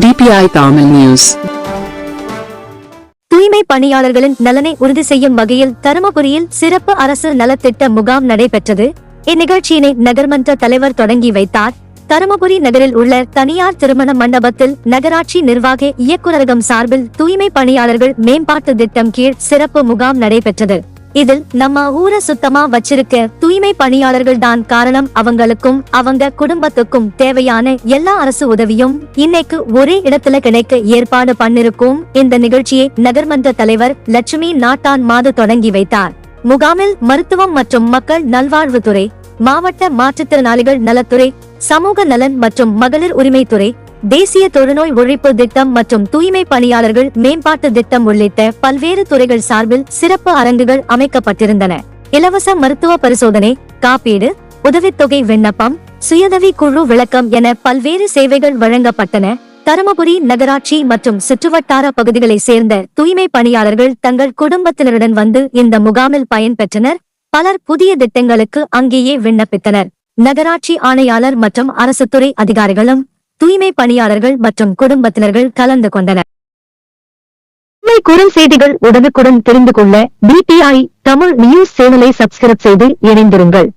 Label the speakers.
Speaker 1: DPI Tamil News.
Speaker 2: தூய்மை பணியாளர்களின் நலனை உறுதி செய்யும் வகையில் தருமபுரியில் சிறப்பு அரசு நலத்திட்ட முகாம் நடைபெற்றது. இந்நிகழ்ச்சியினை நகர்மன்ற தலைவர் தொடங்கி வைத்தார். தருமபுரி நகரில் உள்ள தனியார் திருமண மண்டபத்தில் நகராட்சி நிர்வாக இயக்குநரகம் சார்பில் தூய்மை பணியாளர்கள் மேம்பாட்டு திட்டம் கீழ் சிறப்பு முகாம் நடைபெற்றது. இதில் நம்ம ஊரை சுத்தமா வச்சிருக்க தூய்மை பணியாளர்கள் தான் காரணம். அவங்களுக்கும் அவங்க குடும்பத்துக்கும் தேவையான எல்லா அரசு உதவியும் இன்னைக்கு ஒரே இடத்துல கிடைக்க ஏற்பாடு பண்ணிருக்கும். இந்த நிகழ்ச்சியை நகர்மன்ற தலைவர் லட்சுமி நாட்டான் மாது தொடங்கி வைத்தார். முகாமில் மருத்துவம் மற்றும் மக்கள் நல்வாழ்வுத்துறை, மாவட்ட மாற்றுத்திறனாளிகள் நலத்துறை, சமூக நலன் மற்றும் மகளிர் உரிமைத்துறை, தேசிய தொழுநோய் ஒழிப்பு திட்டம் மற்றும் தூய்மை பணியாளர்கள் மேம்பாட்டு திட்டம் உள்ளிட்ட பல்வேறு துறைகள் சார்பில் சிறப்பு அரங்குகள் அமைக்கப்பட்டிருந்தன. இலவச மருத்துவ பரிசோதனை, காப்பீடு, உதவித்தொகை விண்ணப்பம், சுயதவி குழு விளக்கம் என பல்வேறு சேவைகள் வழங்கப்பட்டன. தருமபுரி நகராட்சி மற்றும் சுற்றுவட்டார பகுதிகளை சேர்ந்த தூய்மை பணியாளர்கள் தங்கள் குடும்பத்தினருடன் வந்து இந்த முகாமில் பயன்பெற்றனர். பலர் புதிய திட்டங்களுக்கு அங்கேயே விண்ணப்பித்தனர். நகராட்சி ஆணையாளர் மற்றும் அரசு துறை அதிகாரிகளும் தூய்மை பணியாளர்கள் மற்றும் குடும்பத்தினர்கள் கலந்து கொண்டனர். குரல் செய்திகள் உடனுக்குடன் தெரிந்து கொள்ள DPI தமிழ் நியூஸ் சேனலை சப்ஸ்கிரைப் செய்து இணைந்திருங்கள்.